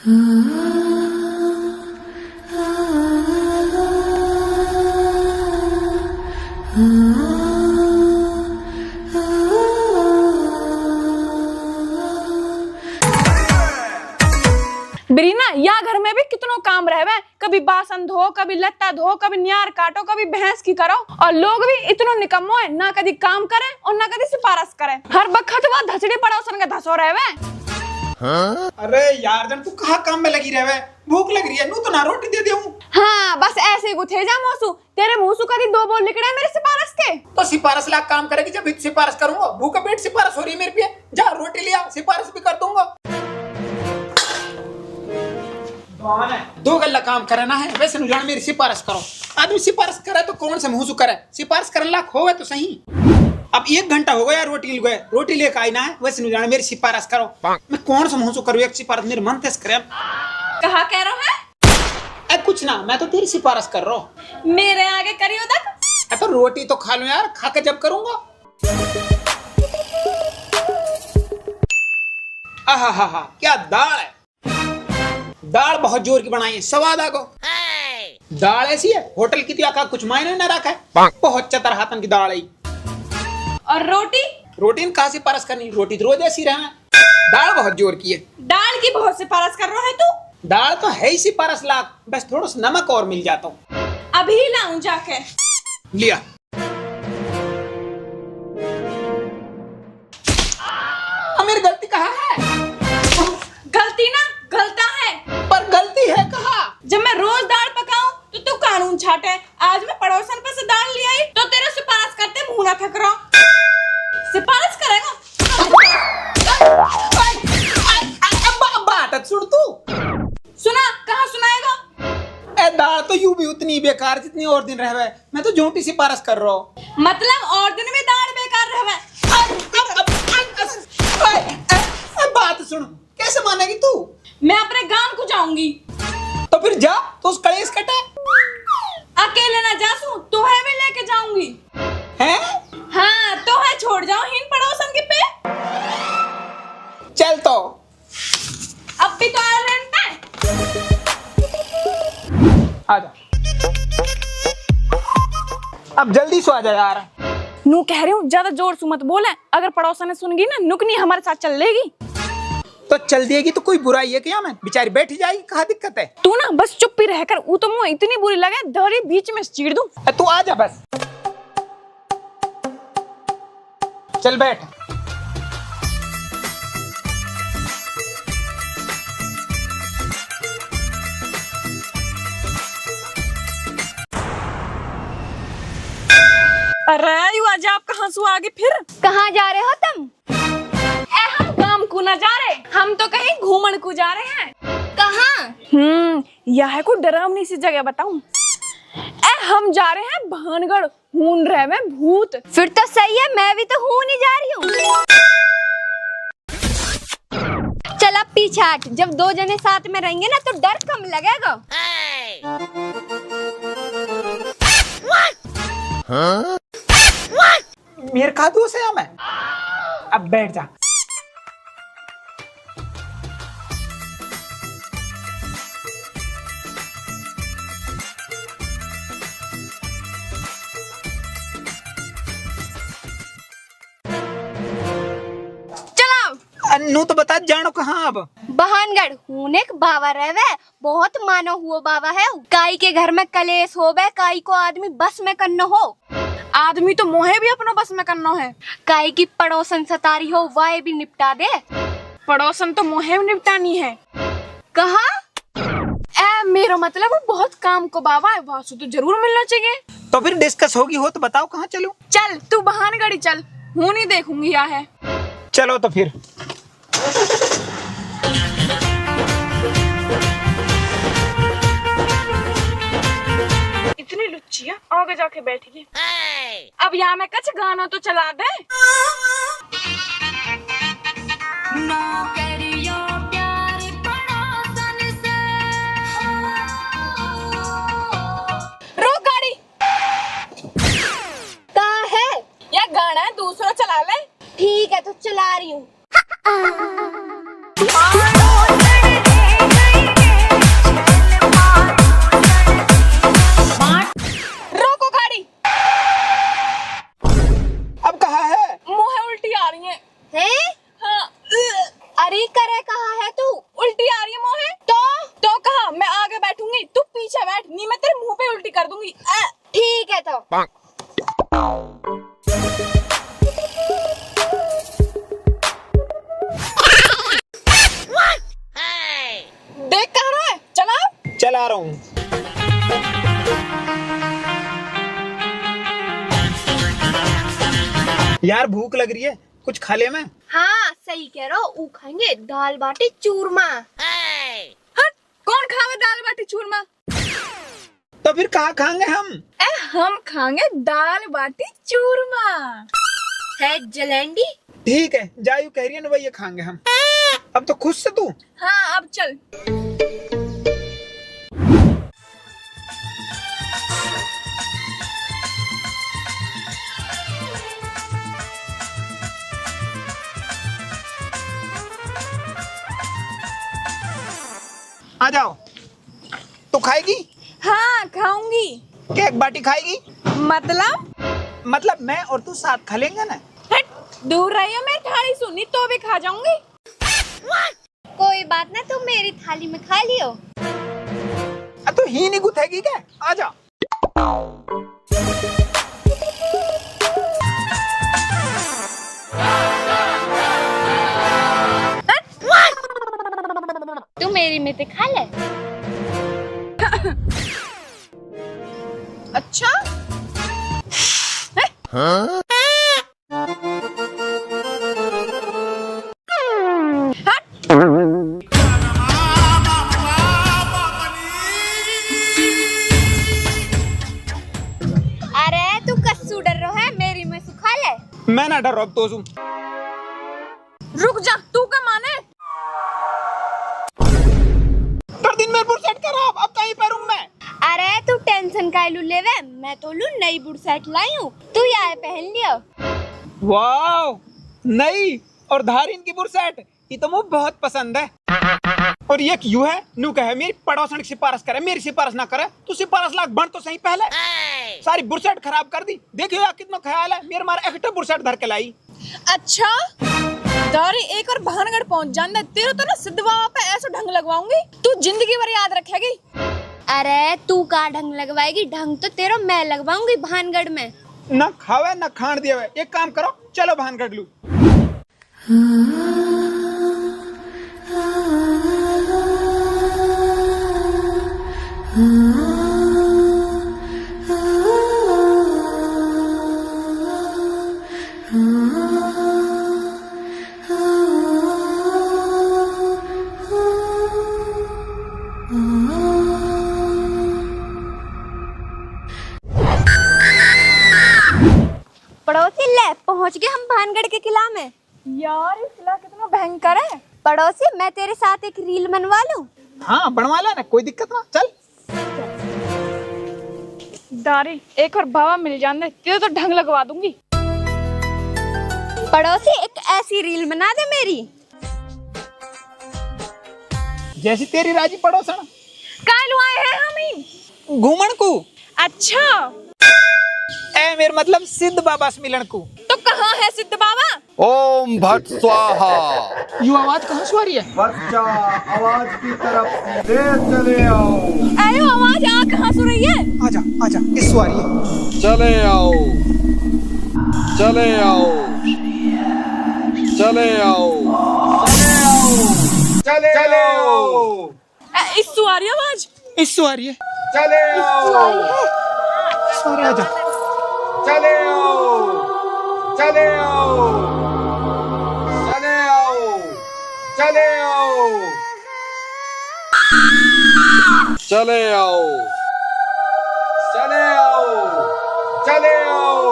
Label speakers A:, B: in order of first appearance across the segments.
A: ब्रीना, या घर में भी कितनो काम रहवे, कभी बासन धो, कभी लत्ता धो, कभी न्यार काटो, कभी भैंस की करो। और लोग भी इतनो निकम्मो है, ना कभी काम करे और ना कभी सिफारिश करे। हर बखत वह धसड़ी पड़ोसन के धसो रहवे।
B: हाँ? अरे यार जन तू कहाँ काम में लगी रहवे, भूख लग रही है, नू तो ना रोटी दे दूं।
A: हाँ बस ऐसे ही गुथे जा मोसू, तेरे मुंह से कभी दो बोल निकले मेरे सिफारिश के।
B: तो सिफारिश लाख काम करेगी जब सिफारिश करूंगा, भूखा पेट सिफारिश हो रही है मेरे पे। जा रोटी लिया, सिफारिश भी कर दूंगा। दो गल्ला काम करना है, वैसे नु जान मेरी सिफारिश करो। आदमी सिफारिश करे तो कौन से मुंह से करे, सिफारिश करने लाख होवे तो सही। अब 1 घंटा हो गया रोटी लेकर आई ना है, वैसे नु जान मेरी सिफारिश करो। मैं कौन सा मुंह से करूँ एक सिफारिश, मेरे मन तेज करे।
A: कहा कह रहा है?
B: कुछ ना, मैं तो तेरी सिफारिश कर रहा हूँ।
A: मेरे आगे करियो तक।
B: तो रोटी तो खा लो यार, खा के जब करूंगा। आहा क्या दाल है, दाल बहुत जोर की बनाई है, स्वाद आगो। दाल ऐसी है होटल की का कुछ मायने न रखा है, बहुत चतर हाथन की दाल है।
A: और रोटी
B: रोटी कहाँ से पारस करनी, रोटी तो रोज ऐसी रहे। दाल बहुत जोर की है।
A: दाल की बहुत सिफारिश कर रहा है तू।
B: दाल तो है ही सिफारिश लाख, बस थोड़ा सा नमक और मिल जाता हूँ।
A: अभी लाऊं जाके।
B: लिया। मेरी गलती कहाँ है?
A: गलती ना गलता है,
B: पर गलती है कहाँ?
A: जब मैं रोज दाल पकाऊं तो तू कानून छाटे। आज मैं पड़ोसन पर से दाल ले आई तो तेरे सिफारिश करते मुंह ना थक रहा। सिफारिश करेगा?
B: बात सुन तू।
A: सुना, कहाँ सुनाएगा?
B: दाल तो यूं भी उतनी बेकार जितनी और दिन रहवे, मैं तो झूठी सिफारिश कर रहा हूँ।
A: मतलब और दिन में दाल बेकार रहवे।
B: बात सुन, कैसे मानेगी तू?
A: मैं अपने गांव को जाऊंगी।
B: तो फिर जा, तो उस कलेश कटे।
A: अकेले ना जासू, तो है भी लेके जाऊंगी।
B: हैं?
A: हाँ तो है, छोड़ जाओ हिन पड़ोसन के पे।
B: चल तो
A: अब भी तो आ रहता है।
B: आजा, अब जल्दी सो आजा यार।
A: नू कह रही हूँ ज्यादा जोर से मत बोले, अगर पड़ोसन ने सुन गई ना नुकनी हमारे साथ चल लेगी।
B: तो चल देगी तो कोई बुराई है क्या? मैं बेचारी बैठ जाएगी, कहाँ दिक्कत है?
A: तू ना बस चुप ही रहकर, वो तो मुँह इतनी बुरी लगे धड़ी बीच में चीर दूं।
B: तू आजा बस, चल बैठ।
A: अरे आज आप कहाँ से आगे फिर?
C: कहाँ जा रहे हो तुम?
A: हम काम को न जा रहे, हम तो कहीं घूमने को जा रहे हैं।
C: कहाँ?
A: यह है कोई डरावनी सी जगह बताऊं? हम जा रहे हैं भानगढ़, हून रहे में भूत।
C: फिर तो सही है, मैं भी तो हूँ नहीं जा रही हूँ। चल अब पीछे हट, जब 2 जने साथ में रहेंगे ना तो डर कम लगेगा।
B: मेरे का दोस्त है मैं, अब बैठ जा। नू तो बता, जानो कहाँ अब?
C: बहानगढ़ हूँ एक बाबा रहवे, बहुत मानो हुआ बाबा है। काई के घर में कलेश होवे, काई को आदमी बस में करना हो।
A: आदमी तो मोहे भी अपनो बस में करना है।
C: काई की पड़ोसन सतारी हो, वाए भी निपटा दे।
A: पड़ोसन तो मोहे भी निपटानी है।
C: कहा?
A: मेरा मतलब वो बहुत काम को बाबा है, वासु तो जरूर मिलना चाहिए।
B: तो फिर डिस्कस होगी हो तो बताओ कहाँ चलूं?
A: चल तू बहानगढ़ी चल, हूँ नहीं देखूंगी या है।
B: चलो तो फिर।
A: इतनी लुच्ची है, आगे जाके बैठेगी। अब यहाँ में कुछ गाना तो चला दे। रोक गाड़ी।
C: कहाँ है?
A: यह गाना है, दूसरा चला ले।
C: ठीक है तो चला रही हूँ।
B: चला रहा हूँ। यार भूख लग रही है, कुछ खा ले मैं।
C: हाँ सही कह रहा हो, ऊ खाएंगे दाल बाटी चूरमा।
A: हट, कौन खावे दाल बाटी चूरमा?
B: तो फिर कहाँ खाएंगे हम?
A: हम खाएंगे दाल बाटी चूरमा।
C: है जलेंडी।
B: ठीक है, जायू कह रही है ना वही खाएंगे हम। अब तो खुश से तू।
A: हाँ अब चल।
B: आ जाओ। तू खाएगी?
A: हाँ खाऊंगी।
B: क्या एक बाटी खाएगी?
A: मतलब
B: मैं और तू साथ खा लेंगे ना।
A: हट, दूर रहियो, मैं थाली सुनी तो भी खा जाऊंगी।
C: कोई बात ना, तुम मेरी थाली में खा लियो।
B: तो ही नहीं गुथेगी क्या? आ जा।
C: तू मेरी में से खा ले।
A: अच्छा
D: Huh?
C: अरे तू कस्सू डर रहा है, मेरी में से खा ले।
B: मैं ना डर रहा, अब तो सू।
A: रुक जा, तू का माने?
B: कर दिन मेरे बुर सेट करो, अब कहीं पैरूं मैं।
C: अरे तू टेंशन काहे लू लेवे, मैं तो लू नई बुरसेट लाई हूँ, तू यार पहन लियो।
B: वाह, नई और धारीन की बुरसेट, ये तो मुझे बहुत पसंद है। और ये क्यों है? नू कहे मेरी पड़ोसन की सिफारिश करे, मेरी सिफारिश ना करे। तू सिफारिश लाख बन तो सही पहले। सारी बुरसेट खराब कर दी। देखियो यार कितना ख्याल है, मेरे मारे एक्स्ट्रा बुरसेट धर के लाई।
A: अच्छा दारी, एक और भानगढ़ पहुंच जाना, तेरे तो ना सिद्ध बाबा पे ऐसा ढंग लगवाऊंगी, तू जिंदगी भर याद रखेगी।
C: अरे तू का ढंग लगवाएगी, ढंग तो तेरा मैं लगवाऊंगी भानगढ़ में।
B: ना खावे ना खान दिया हुए। एक काम करो, चलो भानगढ़ लू।
C: पड़ोसी ले पहुंच गए हम भानगढ़ के किला में।
A: यार ये किला कितना भयंकर है।
C: पड़ोसी मैं तेरे साथ एक रील बनवा लूं?
B: हाँ बनवा लेना, कोई दिक्कत ना, चल।
A: दारी, एक और बाबा मिल जाने, तेरे तो ढंग लगवा दूंगी।
C: पड़ोसी एक ऐसी रील बना दे मेरी।
B: जैसी तेरी राजी पड़ोसन।
A: कालू आए हैं हम ही।
B: घूमन को।
A: अच्छा
B: ए मेरे मतलब सिद्ध बाबा से मिलन को।
A: तो कहाँ है सिद्ध बाबा?
D: ओम भट स्वाहा।
B: यू आवाज कहाँ से आ रही है?
E: बच्चा आवाज की तरफ सीधे चले आओ।
A: अरे आवाज आ कहाँ से रही है?
B: आजा आजा, इस सवारी है।
D: चले आओ, चले आओ, चले आओ,
E: चले आओ,
A: इस सुआरी आवाज।
B: इस सवारी है।
E: चले आओ,
B: सवारी आजा।
E: चले आओ, चले आओ, चले आओ, चले आओ,
D: चले आओ,
E: चले आओ, चले आओ।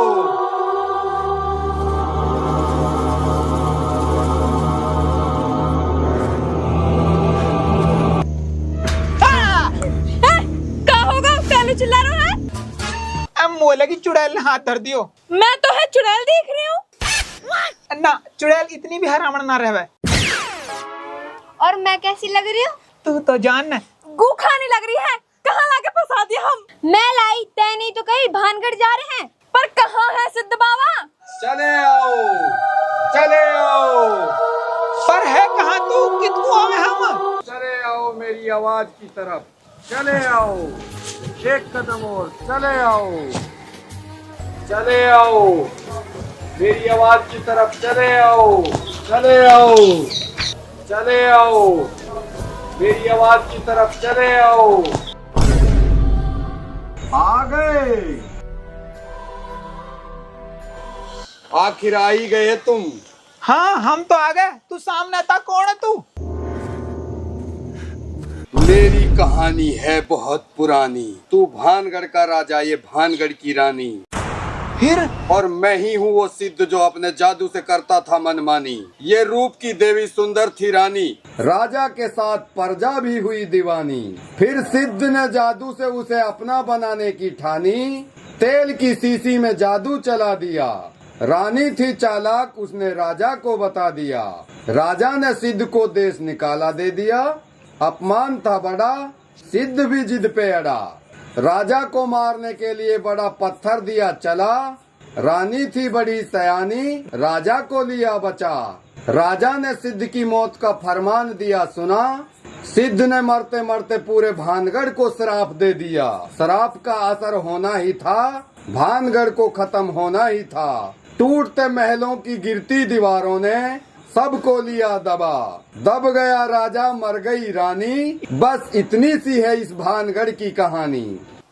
A: क्या होगा? कालू चिल्ला रहा है।
B: अब मोला की चुड़ैल ने हाथ धर दियो।
A: मैं तो है चुड़ैल देख रही हूँ।
B: ना चुड़ैल इतनी भी हरामण ना रहे।
C: और मैं कैसी लग रही हूँ?
B: तू तो जान न।
A: गूखा नहीं लग रही है। कहाँ लाके फंसा दिया हम?
C: मैं लाई, तय नहीं तो कहीं भानगढ़ जा रहे हैं।
A: पर कहाँ है सिद्ध बाबा?
E: चले आओ, चले आओ,
B: पर है कहाँ तू? कितकू आवे हम?
E: चले आओ मेरी आवाज की तरफ। चले आओ, एक कदम और, चले आओ, चले आओ मेरी आवाज की तरफ। चले आओ, चले आओ, चले आओ मेरी आवाज की तरफ। चले आओ। आ गए। आखिर आ ही गए तुम।
B: हाँ हम तो आ गए, तू सामने था, कौन है तू?
D: मेरी कहानी है बहुत पुरानी। तू भानगढ़ का राजा, ये भानगढ़ की रानी।
B: फिर?
D: और मैं ही हूँ वो सिद्ध जो अपने जादू से करता था मनमानी। ये रूप की देवी सुंदर थी रानी, राजा के साथ प्रजा भी हुई दीवानी। फिर सिद्ध ने जादू से उसे अपना बनाने की ठानी। तेल की शीशी में जादू चला दिया। रानी थी चालाक, उसने राजा को बता दिया। राजा ने सिद्ध को देश निकाला दे दिया। अपमान था बड़ा, सिद्ध भी जिद पे अड़ा। राजा को मारने के लिए बड़ा पत्थर दिया चला। रानी थी बड़ी सयानी, राजा को लिया बचा। राजा ने सिद्ध की मौत का फरमान दिया सुना। सिद्ध ने मरते मरते पूरे भानगढ़ को श्राप दे दिया। श्राप का असर होना ही था, भानगढ़ को खत्म होना ही था। टूटते महलों की गिरती दीवारों ने सबको लिया दबा। दब गया राजा, मर गई रानी। बस इतनी सी है इस भानगढ़ की कहानी।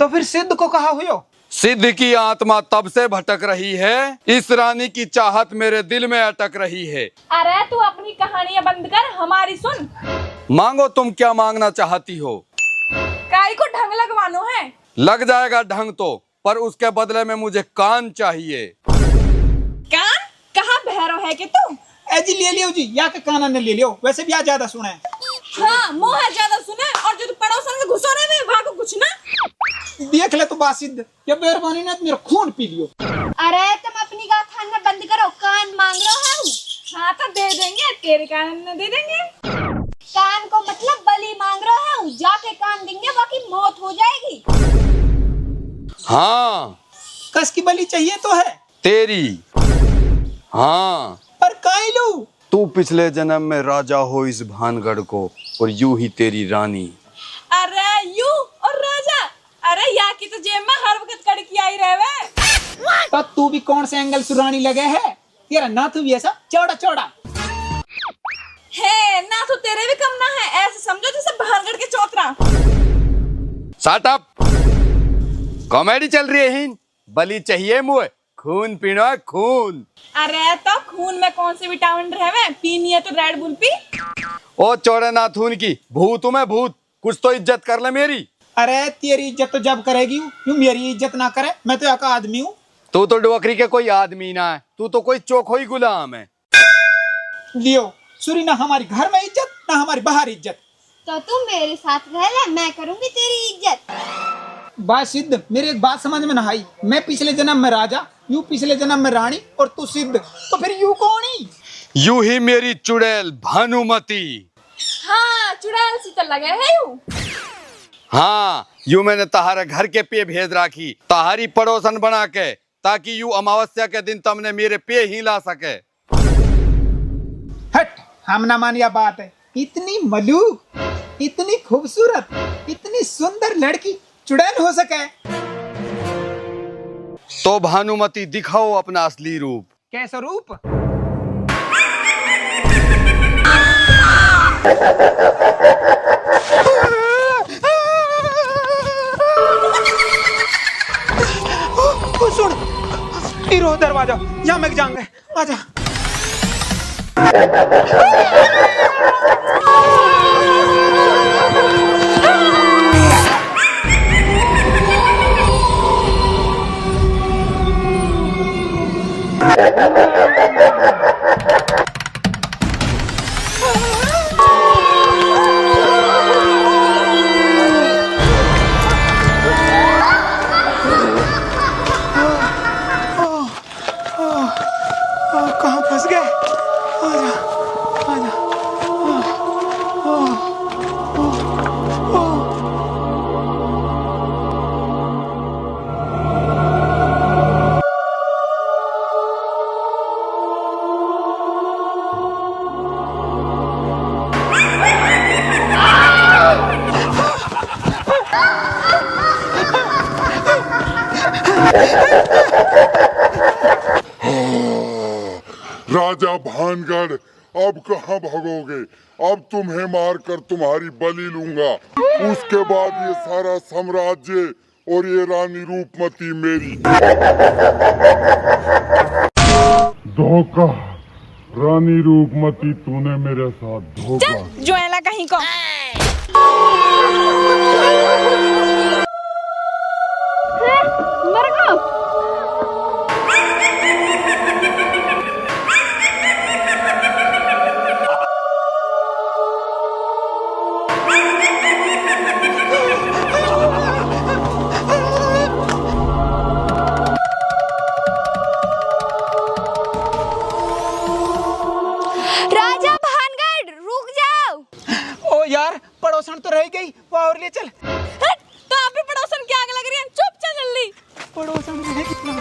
B: तो फिर सिद्ध को कहा हुई हो?
D: सिद्ध की आत्मा तब से भटक रही है, इस रानी की चाहत मेरे दिल में अटक रही है।
A: अरे तू अपनी कहानियां बंद कर, हमारी सुन।
D: मांगो, तुम क्या मांगना चाहती हो?
A: काई को ढंग लगवानो है?
D: लग जाएगा ढंग तो, पर उसके बदले में मुझे कान चाहिए।
A: कान? कहाँ भैरव है कि तू?
B: जी ले लियो जी, या के काना ने ले लियो, वैसे भी आज ज्यादा सुना है।
A: हाँ मोह ज्यादा सुना है, और जो तू पड़ोसन में घुसो रहे हैं वहाँ को कुछ ना।
B: देख ले तू बात सिद्ध, ये मेहरबानी ने मेरा खून पी लियो।
C: अरे तुम अपनी गाथान में बंद करो, कान मांग रहे हो।
A: हाँ तो दे देंगे, तेरे कान में दे देंगे।
C: कान को मतलब बलि मांग रहे हो, जाके कान देंगे, बाकी मौत हो जाएगी।
D: हाँ,
B: कस की बलि चाहिए तो है
D: तेरी। हाँ,
B: पर काई लू?
D: तू पिछले जन्म में राजा हो इस भानगढ़ को, और यूं ही तेरी रानी।
A: अरे यू और राजा, अरे या की तो जेब में हर वक्त कड़की आई रहे।
B: तो तू भी कौन से एंगल सुरानी लगे है? तेरा नाथू भी ऐसा चौड़ा चौड़ा
A: है ना, तो तेरे भी कम ना है। ऐसे समझो जैसे भानगढ़ के चौतरा।
D: शट अप, कॉमेडी चल रही है। ही बलि चाहिए मुझे, खून पीना है, खून।
A: अरे तो खून में कौन से विटामिन रहे? पीनी है तो रेड बुल पी।
D: ओ चौड़े नाथून की भूत हूँ मैं, भूत। कुछ तो इज्जत कर ले मेरी।
B: अरे तेरी इज्जत तो जब करेगी, यूं मेरी इज्जत ना करे। मैं तो एक आदमी हूँ।
D: तू तो डोकरी के कोई आदमी ना है, तू तो कोई चोखोई गुलाम है।
B: लियो सुरी, ना हमारी घर में इज्जत ना हमारी बाहर इज्जत।
C: तो तुम मेरे साथ रह ले, मैं करूंगी तेरी इज्जत।
B: बात सिद्ध, मेरी एक बात समझ में ना आई। मैं पिछले जन्म में राजा, यू पिछले जन्म में रानी, और तू सिद्ध, तो फिर यू कौन ही?
D: यू ही मेरी चुड़ैल भानुमति।
A: हाँ चुड़ैल सी तो लगे है यू।
D: हाँ, यू मैंने तहारे घर के पे भेज राखी, तहारी पड़ोसन बना के, ताकि यू अमावस्या के दिन तुमने मेरे पे ही ला सके।
B: हट, हम ना मानिया बात है। इतनी मलूक, इतनी खूबसूरत, इतनी सुंदर लड़की चुड़ैल हो सके?
D: तो भानुमति दिखाओ अपना असली रूप।
B: कैसा रूप? सुन, हीरो दरवाजा, यहाँ मैं जाऊंगा। आजा। कहाँ फंस गए? आजा, आजा।
F: राजा भानगढ़, अब कहाँ भागोगे? अब तुम्हें मारकर तुम्हारी बलि लूंगा। उसके बाद ये सारा साम्राज्य और ये रानी रूपमती मेरी। धोखा रानी रूपमती, तूने मेरे साथ धोखा।
A: जो एला कहीं को मर गो।
C: राजा भानगढ़ रुक जाओ।
B: ओ यार, पड़ोसन तो रह गई, वो और ले चल।
A: हट, तो आप भी पड़ोसन की आग लग रही है, चुप चल जल्दी।
B: पड़ोसन है कितना।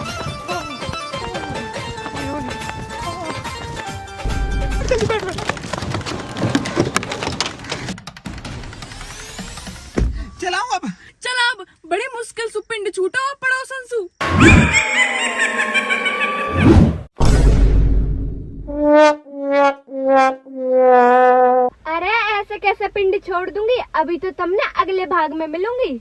B: जल्दी बैठ बैठ। चलाऊं अब।
A: चल अब बड़ी मुश्किल सु पिंड छूटा और पड़ोसन सु।
C: अरे ऐसे कैसे पिंड छोड़ दूंगी, अभी तो तुमने अगले भाग में मिलूंगी।